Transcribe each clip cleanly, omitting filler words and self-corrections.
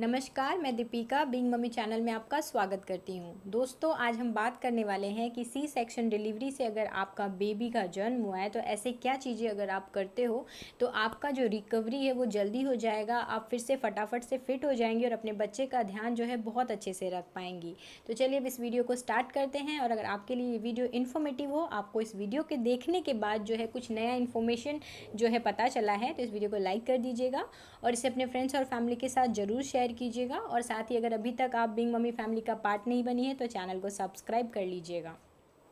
नमस्कार, मैं Deepika Bing mummy channel में आपका स्वागत करती हूँ। दोस्तों, आज हम बात करने वाले हैं कि सी सेक्शन डिलीवरी से अगर आपका बेबी का जन्म हुआ है तो ऐसे क्या चीज़ें अगर आप करते हो तो आपका जो रिकवरी है वो जल्दी हो जाएगा, आप फिर से फटाफट से फिट हो जाएंगी और अपने बच्चे का ध्यान जो है बहुत अच्छे से रख पाएंगी। तो चलिए अब इस वीडियो को स्टार्ट करते हैं। और अगर आपके लिए ये वीडियो इन्फॉर्मेटिव हो, आपको इस वीडियो के देखने के बाद जो है कुछ नया इन्फॉर्मेशन जो है पता चला है, तो इस वीडियो को लाइक कर दीजिएगा और इसे अपने फ्रेंड्स और फैमिली के साथ ज़रूर शेयर कीजिएगा। और साथ ही अगर अभी तक आप बिंग मम्मी फैमिली का पार्ट नहीं बनी है तो चैनल को सब्सक्राइब कर लीजिएगा।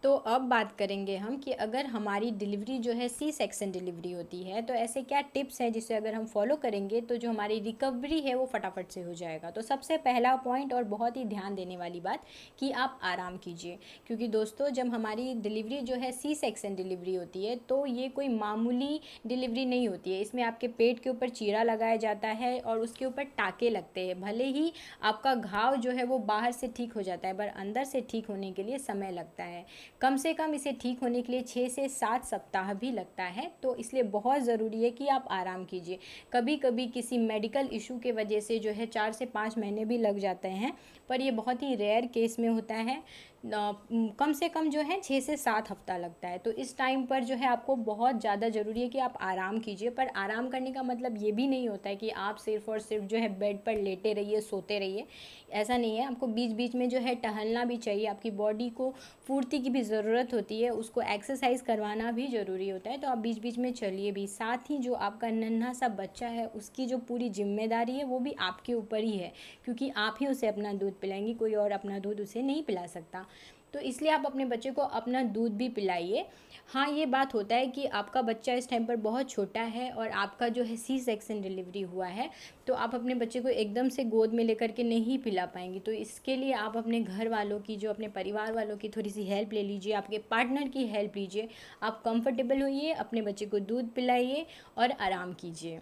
तो अब बात करेंगे हम कि अगर हमारी डिलीवरी जो है सी सेक्शन डिलीवरी होती है तो ऐसे क्या टिप्स हैं जिसे अगर हम फॉलो करेंगे तो जो हमारी रिकवरी है वो फटाफट से हो जाएगा। तो सबसे पहला पॉइंट और बहुत ही ध्यान देने वाली बात कि आप आराम कीजिए, क्योंकि दोस्तों जब हमारी डिलीवरी जो है सी सेक्शन डिलीवरी होती है तो ये कोई मामूली डिलीवरी नहीं होती है। इसमें आपके पेट के ऊपर चीरा लगाया जाता है और उसके ऊपर टाँके लगते हैं। भले ही आपका घाव जो है वो बाहर से ठीक हो जाता है पर अंदर से ठीक होने के लिए समय लगता है। कम से कम इसे ठीक होने के लिए 6 से 7 सप्ताह भी लगता है। तो इसलिए बहुत ज़रूरी है कि आप आराम कीजिए। कभी कभी किसी मेडिकल इशू के वजह से जो है 4 से 5 महीने भी लग जाते हैं, पर ये बहुत ही रेयर केस में होता है। कम से कम जो है 6 से 7 हफ्ता लगता है। तो इस टाइम पर जो है आपको बहुत ज़्यादा ज़रूरी है कि आप आराम कीजिए। पर आराम करने का मतलब ये भी नहीं होता है कि आप सिर्फ़ और सिर्फ जो है बेड पर लेटे रहिए, सोते रहिए। ऐसा नहीं है, आपको बीच बीच में जो है टहलना भी चाहिए। आपकी बॉडी को फुर्ती की भी ज़रूरत होती है, उसको एक्सरसाइज करवाना भी ज़रूरी होता है। तो आप बीच बीच में चलिए भी। साथ ही जो आपका नन्हा सा बच्चा है उसकी जो पूरी जिम्मेदारी है वो भी आपके ऊपर ही है, क्योंकि आप ही उसे अपना दूध पिलाएंगी, कोई और अपना दूध उसे नहीं पिला सकता। तो इसलिए आप अपने बच्चे को अपना दूध भी पिलाइए। हाँ, ये बात होता है कि आपका बच्चा इस टाइम पर बहुत छोटा है और आपका जो है सी सेक्शन डिलीवरी हुआ है, तो आप अपने बच्चे को एकदम से गोद में लेकर के नहीं पिला पाएंगी। तो इसके लिए आप अपने घर वालों की, जो अपने परिवार वालों की थोड़ी सी हेल्प ले लीजिए, आपके पार्टनर की हेल्प लीजिए। आप कंफर्टेबल होइए, अपने बच्चे को दूध पिलाइए और आराम कीजिए।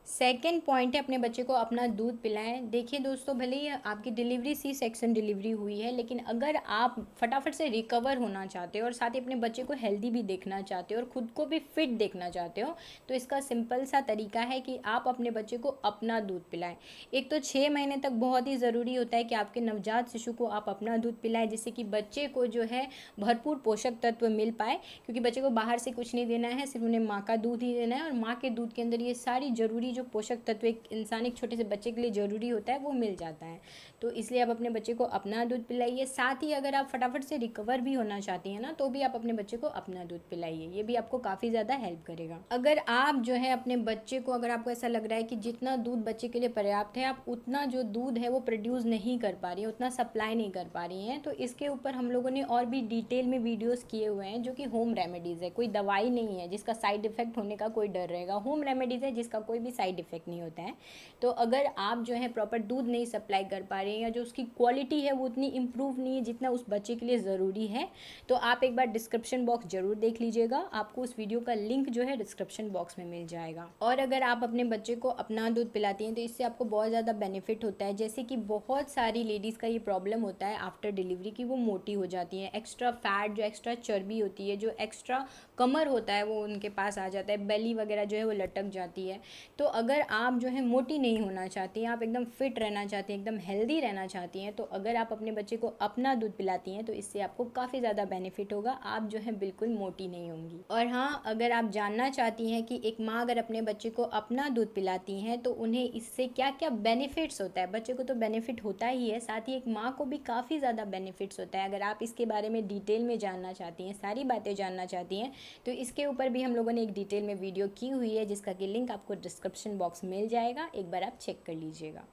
सेकेंड पॉइंट है, अपने बच्चे को अपना दूध पिलाएं। देखिए दोस्तों, भले ही आपकी डिलीवरी सी सेक्शन डिलीवरी हुई है, लेकिन अगर आप फटाफट से रिकवर होना चाहते हो और साथ ही अपने बच्चे को हेल्दी भी देखना चाहते हो और ख़ुद को भी फिट देखना चाहते हो, तो इसका सिंपल सा तरीका है कि आप अपने बच्चे को अपना दूध पिलाएं। एक तो 6 महीने तक बहुत ही ज़रूरी होता है कि आपके नवजात शिशु को आप अपना दूध पिलाएं, जिससे कि बच्चे को जो है भरपूर पोषक तत्व मिल पाए। क्योंकि बच्चे को बाहर से कुछ नहीं देना है, सिर्फ उन्हें माँ का दूध ही देना है और माँ के दूध के अंदर ये सारी ज़रूरी जो पोषक तत्व एक इंसान, एक छोटे से बच्चे के लिए ज़रूरी होता है, वो मिल जाता है। तो इसलिए आप अपने बच्चे को अपना दूध पिलाइए। साथ ही अगर आप फटाफट से रिकवर भी होना चाहती हैं ना, तो भी आप अपने बच्चे को अपना दूध पिलाइए। ये भी आपको काफ़ी ज़्यादा हेल्प करेगा। अगर आप जो है अपने बच्चे को, अगर आपको ऐसा लग रहा है कि जितना दूध बच्चे के लिए पर्याप्त है, आप उतना जो दूध है वो प्रोड्यूस नहीं कर पा रही हैं, उतना सप्लाई नहीं कर पा रही हैं, तो इसके ऊपर हम लोगों ने और भी डिटेल में वीडियोज़ किए हुए हैं, जो कि होम रेमेडीज़ है। कोई दवाई नहीं है जिसका साइड इफ़ेक्ट होने का कोई डर रहेगा। होम रेमेडीज़ है जिसका कोई भी साइड इफ़ेक्ट नहीं होता है। तो अगर आप जो है प्रॉपर दूध नहीं सप्लाई कर पा रहे हैं या जो उसकी क्वालिटी है वो उतनी इम्प्रूव नहीं है जितना उस बच्चे के लिए ज़रूरी है, तो आप एक बार डिस्क्रिप्शन बॉक्स ज़रूर देख लीजिएगा। आपको उस वीडियो का लिंक जो है डिस्क्रिप्शन बॉक्स में मिल जाएगा। और अगर आप अपने बच्चे को अपना दूध पिलाती हैं तो इससे आपको बहुत ज़्यादा बेनिफिट होता है। जैसे कि बहुत सारी लेडीज़ का ये प्रॉब्लम होता है आफ्टर डिलीवरी की वो मोटी हो जाती हैं। एक्स्ट्रा फैट, जो एक्स्ट्रा चर्बी होती है, जो एक्स्ट्रा कमर होता है, वो उनके पास आ जाता है। बेली वगैरह जो है वो लटक जाती है। तो अगर आप जो है मोटी नहीं होना चाहती हैं, आप एकदम फिट रहना चाहती हैं, एकदम हेल्दी रहना चाहती हैं, तो अगर आप अपने बच्चे को अपना दूध पिलाती हैं तो इससे आपको काफ़ी ज़्यादा बेनिफिट होगा। आप जो है बिल्कुल मोटी नहीं होंगी। और हाँ, अगर आप जानना चाहती हैं कि एक माँ अगर अपने बच्चे को अपना दूध पिलाती हैं तो उन्हें इससे क्या क्या बेनिफिट्स होता है, बच्चे को तो बेनिफिट होता ही है, साथ ही एक माँ को भी काफ़ी ज़्यादा बेनिफिट्स होता है। अगर आप इसके बारे में डिटेल में जानना चाहती हैं, सारी बातें जानना चाहती हैं, तो इसके ऊपर भी हम लोगों ने एक डिटेल में वीडियो की हुई है, जिसका कि लिंक आपको डिस्क्रिप्शन बॉक्स मिल जाएगा। एक बार आप चेक कर लीजिएगा।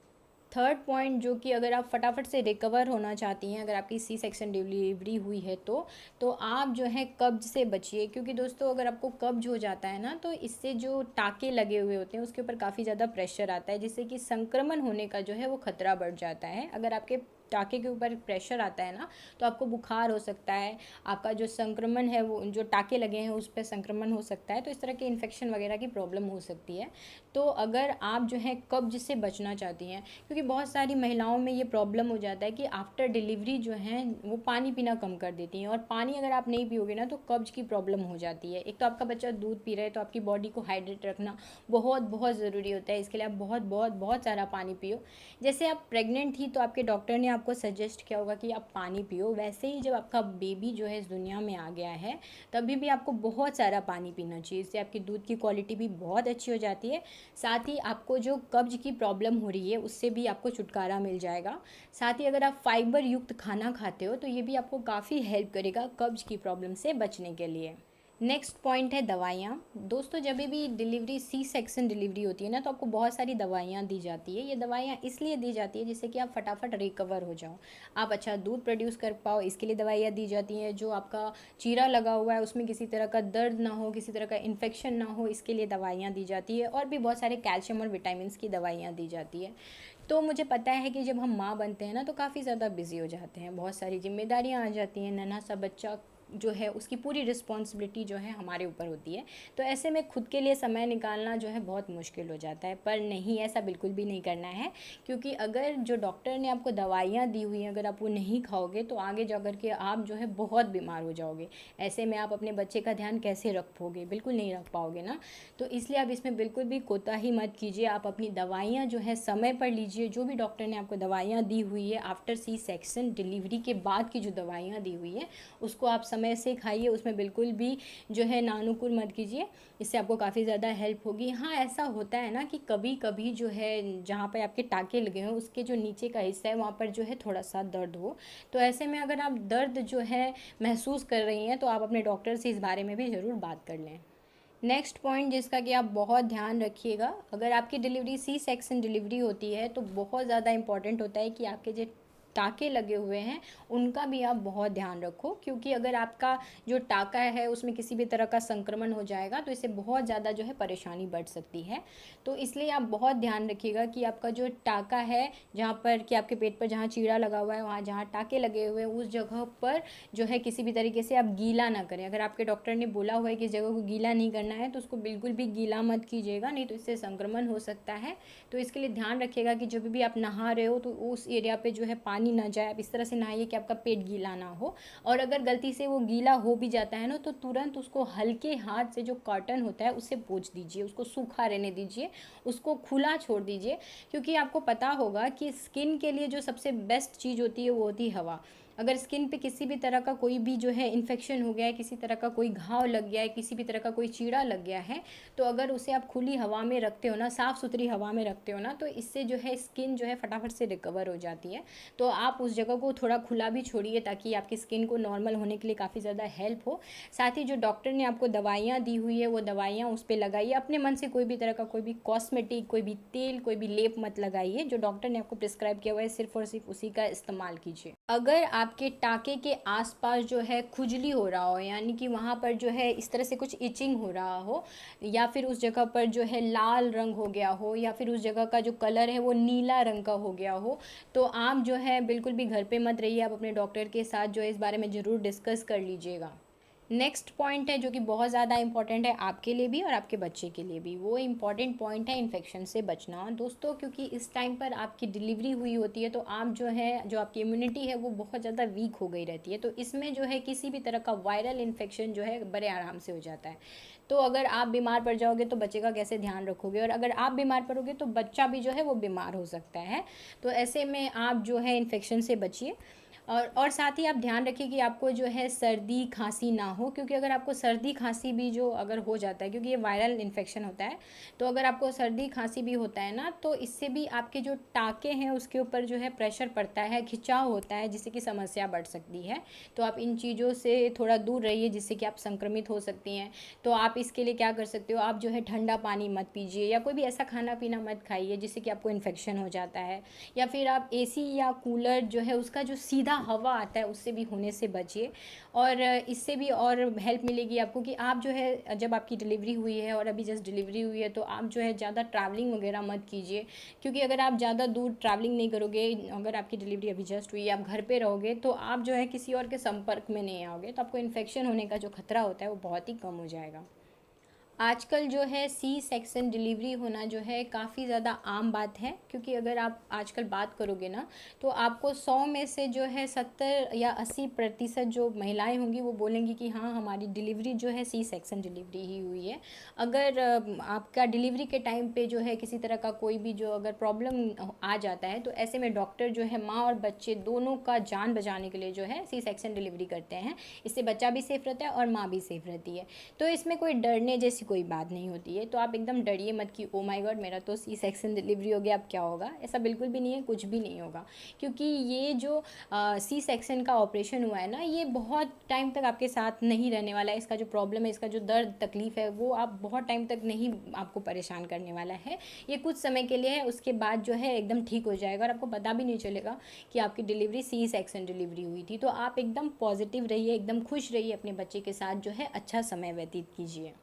थर्ड पॉइंट, जो कि अगर आप फटाफट से रिकवर होना चाहती हैं, अगर आपकी सी सेक्शन डिलीवरी हुई है तो आप जो है कब्ज से बचिए। क्योंकि दोस्तों अगर आपको कब्ज हो जाता है ना, तो इससे जो टाँके लगे हुए होते हैं उसके ऊपर काफ़ी ज़्यादा प्रेशर आता है, जिससे कि संक्रमण होने का जो है वो खतरा बढ़ जाता है। अगर आपके टाँके के ऊपर प्रेशर आता है ना, तो आपको बुखार हो सकता है, आपका जो संक्रमण है वो जो टाँके लगे हैं उस पर संक्रमण हो सकता है, तो इस तरह के इन्फेक्शन वगैरह की प्रॉब्लम हो सकती है। तो अगर आप जो है कब्ज से बचना चाहती हैं, क्योंकि बहुत सारी महिलाओं में ये प्रॉब्लम हो जाता है कि आफ्टर डिलीवरी जो है वो पानी पीना कम कर देती हैं, और पानी अगर आप नहीं पियोगे ना तो कब्ज की प्रॉब्लम हो जाती है। एक तो आपका बच्चा दूध पी रहा है, तो आपकी बॉडी को हाइड्रेट रखना बहुत बहुत ज़रूरी होता है, इसके लिए आप बहुत बहुत बहुत सारा पानी पियो। जैसे आप प्रेग्नेंट थी तो आपके डॉक्टर ने आपको सजेस्ट किया होगा कि आप पानी पियो, वैसे ही जब आपका बेबी जो है इस दुनिया में आ गया है तभी भी आपको बहुत सारा पानी पीना चाहिए, इससे आपकी दूध की क्वालिटी भी बहुत अच्छी हो जाती है। साथ ही आपको जो कब्ज की प्रॉब्लम हो रही है उससे भी आपको छुटकारा मिल जाएगा। साथ ही अगर आप फाइबर युक्त खाना खाते हो तो ये भी आपको काफ़ी हेल्प करेगा कब्ज की प्रॉब्लम से बचने के लिए। नेक्स्ट पॉइंट है दवाइयाँ। दोस्तों जब भी डिलीवरी सी सेक्शन डिलीवरी होती है ना, तो आपको बहुत सारी दवाइयाँ दी जाती है। ये दवाइयाँ इसलिए दी जाती है जिससे कि आप फटाफट रिकवर हो जाओ, आप अच्छा दूध प्रोड्यूस कर पाओ, इसके लिए दवाइयाँ दी जाती हैं। जो आपका चीरा लगा हुआ है उसमें किसी तरह का दर्द ना हो, किसी तरह का इन्फेक्शन ना हो, इसके लिए दवाइयाँ दी जाती है। और भी बहुत सारे कैल्शियम और विटामिन्स की दवाइयाँ दी जाती है। तो मुझे पता है कि जब हम माँ बनते हैं ना तो काफ़ी ज़्यादा बिजी हो जाते हैं, बहुत सारी जिम्मेदारियाँ आ जाती हैं, नन्हा सा बच्चा जो है उसकी पूरी रिस्पॉन्सिबिलिटी जो है हमारे ऊपर होती है। तो ऐसे में खुद के लिए समय निकालना जो है बहुत मुश्किल हो जाता है। पर नहीं, ऐसा बिल्कुल भी नहीं करना है, क्योंकि अगर जो डॉक्टर ने आपको दवाइयाँ दी हुई हैं अगर आप वो नहीं खाओगे तो आगे जा कर के आप जो है बहुत बीमार हो जाओगे। ऐसे में आप अपने बच्चे का ध्यान कैसे रख पाओगे, बिल्कुल नहीं रख पाओगे ना। तो इसलिए आप इसमें बिल्कुल भी कोताही मत कीजिए, आप अपनी दवाइयाँ जो है समय पर लीजिए। जो भी डॉक्टर ने आपको दवाइयाँ दी हुई है आफ्टर सी सेक्शन डिलीवरी के बाद की जो दवाइयाँ दी हुई है उसको आप समय से खाइए, उसमें बिल्कुल भी जो है नानुकुर मत कीजिए, इससे आपको काफ़ी ज़्यादा हेल्प होगी। हाँ, ऐसा होता है ना कि कभी कभी जो है जहाँ पे आपके टाँके लगे हों उसके जो नीचे का हिस्सा है वहाँ पर जो है थोड़ा सा दर्द हो, तो ऐसे में अगर आप दर्द जो है महसूस कर रही हैं तो आप अपने डॉक्टर से इस बारे में भी ज़रूर बात कर लें। नेक्स्ट पॉइंट जिसका कि आप बहुत ध्यान रखिएगा, अगर आपकी डिलीवरी सी सेक्शन डिलीवरी होती है तो बहुत ज़्यादा इम्पॉर्टेंट होता है कि आपके जो टाँके लगे हुए हैं उनका भी आप बहुत ध्यान रखो, क्योंकि अगर आपका जो टाँका है उसमें किसी भी तरह का संक्रमण हो जाएगा तो इससे बहुत ज़्यादा जो है परेशानी बढ़ सकती है। तो इसलिए आप बहुत ध्यान रखिएगा कि आपका जो टाँका है, जहाँ पर कि आपके पेट पर जहाँ चीरा लगा हुआ है वहाँ जहाँ टाँके लगे हुए हैं उस जगह पर जो है किसी भी तरीके से आप गीला ना करें। अगर आपके डॉक्टर ने बोला हुआ है कि इस जगह को गीला नहीं करना है तो उसको बिल्कुल भी गीला मत कीजिएगा, नहीं तो इससे संक्रमण हो सकता है। तो इसके लिए ध्यान रखिएगा कि जब भी आप नहा रहे हो तो उस एरिया पे जो है पानी ना जाए, आप इस तरह से नहाइए कि आपका पेट गीला ना हो। और अगर गलती से वो गीला हो भी जाता है ना तो तुरंत उसको हल्के हाथ से जो कॉटन होता है उससे पोंछ दीजिए, उसको सूखा रहने दीजिए, उसको खुला छोड़ दीजिए। क्योंकि आपको पता होगा कि स्किन के लिए जो सबसे बेस्ट चीज़ होती है वो होती है हवा। अगर स्किन पे किसी भी तरह का कोई भी जो है इन्फेक्शन हो गया है, किसी तरह का कोई घाव लग गया है, किसी भी तरह का कोई चीड़ा लग गया है, तो अगर उसे आप खुली हवा में रखते हो ना, साफ़ सुथरी हवा में रखते हो ना, तो इससे जो है स्किन जो है फटाफट से रिकवर हो जाती है। तो आप उस जगह को थोड़ा खुला भी छोड़िए ताकि आपकी स्किन को नॉर्मल होने के लिए काफ़ी ज़्यादा हेल्प हो। साथ ही जो डॉक्टर ने आपको दवाइयाँ दी हुई है वो दवाइयाँ उस पर लगाइए। अपने मन से कोई भी तरह का कोई भी कॉस्मेटिक, कोई भी तेल, कोई भी लेप मत लगाइए। जो डॉक्टर ने आपको प्रिस्क्राइब किया हुआ है सिर्फ और सिर्फ उसी का इस्तेमाल कीजिए। अगर आपके टाँके के आसपास जो है खुजली हो रहा हो, यानी कि वहाँ पर जो है इस तरह से कुछ इचिंग हो रहा हो, या फिर उस जगह पर जो है लाल रंग हो गया हो, या फिर उस जगह का जो कलर है वो नीला रंग का हो गया हो, तो आप जो है बिल्कुल भी घर पे मत रहिए, आप अपने डॉक्टर के साथ जो है इस बारे में ज़रूर डिस्कस कर लीजिएगा। नेक्स्ट पॉइंट है जो कि बहुत ज़्यादा इंपॉर्टेंट है आपके लिए भी और आपके बच्चे के लिए भी, वो इम्पॉर्टेंट पॉइंट है इन्फेक्शन से बचना। दोस्तों क्योंकि इस टाइम पर आपकी डिलीवरी हुई होती है तो आप जो है जो आपकी इम्यूनिटी है वो बहुत ज़्यादा वीक हो गई रहती है, तो इसमें जो है किसी भी तरह का वायरल इन्फेक्शन जो है बड़े आराम से हो जाता है। तो अगर आप बीमार पड़ जाओगे तो बच्चे का कैसे ध्यान रखोगे, और अगर आप बीमार पड़ोगे तो बच्चा भी जो है वो बीमार हो सकता है। तो ऐसे में आप जो है इन्फेक्शन से बचिए। और साथ ही आप ध्यान रखिए कि आपको जो है सर्दी खांसी ना हो, क्योंकि अगर आपको सर्दी खांसी भी जो अगर हो जाता है, क्योंकि ये वायरल इन्फेक्शन होता है, तो अगर आपको सर्दी खांसी भी होता है ना तो इससे भी आपके जो टाँके हैं उसके ऊपर जो है प्रेशर पड़ता है, खिंचाव होता है, जिससे कि समस्या बढ़ सकती है। तो आप इन चीज़ों से थोड़ा दूर रहिए जिससे कि आप संक्रमित हो सकती हैं। तो आप इसके लिए क्या कर सकते हो, आप जो है ठंडा पानी मत पीजिए, या कोई भी ऐसा खाना पीना मत खाइए जिससे कि आपको इन्फेक्शन हो जाता है। या फिर आप एसी या कूलर जो है उसका जो सीधा हवा आता है उससे भी होने से बचिए। और इससे भी और हेल्प मिलेगी आपको कि आप जो है जब आपकी डिलीवरी हुई है और अभी जस्ट डिलीवरी हुई है तो आप जो है ज़्यादा ट्रैवलिंग वगैरह मत कीजिए, क्योंकि अगर आप ज़्यादा दूर ट्रैवलिंग नहीं करोगे, अगर आपकी डिलीवरी अभी जस्ट हुई है, आप घर पे रहोगे, तो आप जो है किसी और के संपर्क में नहीं आओगे, तो आपको इन्फेक्शन होने का जो खतरा होता है वो बहुत ही कम हो जाएगा। आजकल जो है सी सेक्शन डिलीवरी होना जो है काफ़ी ज़्यादा आम बात है, क्योंकि अगर आप आजकल बात करोगे ना तो आपको 100 में से जो है 70 या 80% जो महिलाएं होंगी वो बोलेंगी कि हाँ हमारी डिलीवरी जो है सी सेक्शन डिलीवरी ही हुई है। अगर आपका डिलीवरी के टाइम पे जो है किसी तरह का कोई भी जो अगर प्रॉब्लम आ जाता है तो ऐसे में डॉक्टर जो है माँ और बच्चे दोनों का जान बचाने के लिए जो है सी सेक्शन डिलीवरी करते हैं। इससे बच्चा भी सेफ़ रहता है और माँ भी सेफ़ रहती है। तो इसमें कोई डरने जैसी कोई बात नहीं होती है, तो आप एकदम डरिए मत कि ओ माय गॉड मेरा तो सी सेक्शन डिलीवरी हो गया अब क्या होगा। ऐसा बिल्कुल भी नहीं है, कुछ भी नहीं होगा, क्योंकि ये जो सी सेक्शन का ऑपरेशन हुआ है ना, ये बहुत टाइम तक आपके साथ नहीं रहने वाला है। इसका जो प्रॉब्लम है, इसका जो दर्द तकलीफ़ है वो आप बहुत टाइम तक नहीं आपको परेशान करने वाला है। ये कुछ समय के लिए है, उसके बाद जो है एकदम ठीक हो जाएगा और आपको पता भी नहीं चलेगा कि आपकी डिलीवरी सी सेक्शन डिलीवरी हुई थी। तो आप एकदम पॉजिटिव रहिए, एकदम खुश रहिए, अपने बच्चे के साथ जो है अच्छा समय व्यतीत कीजिए।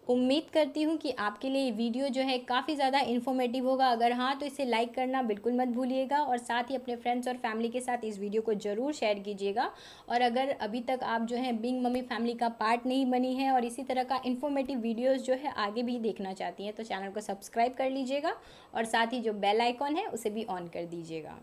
उम्मीद करती हूँ कि आपके लिए ये वीडियो जो है काफ़ी ज़्यादा इन्फॉर्मेटिव होगा। अगर हाँ तो इसे लाइक करना बिल्कुल मत भूलिएगा और साथ ही अपने फ्रेंड्स और फैमिली के साथ इस वीडियो को ज़रूर शेयर कीजिएगा। और अगर अभी तक आप जो है बीइंग मम्मी फैमिली का पार्ट नहीं बनी है और इसी तरह का इन्फॉर्मेटिव वीडियोज़ जो है आगे भी देखना चाहती हैं तो चैनल को सब्सक्राइब कर लीजिएगा और साथ ही जो बेल आइकॉन है उसे भी ऑन कर दीजिएगा।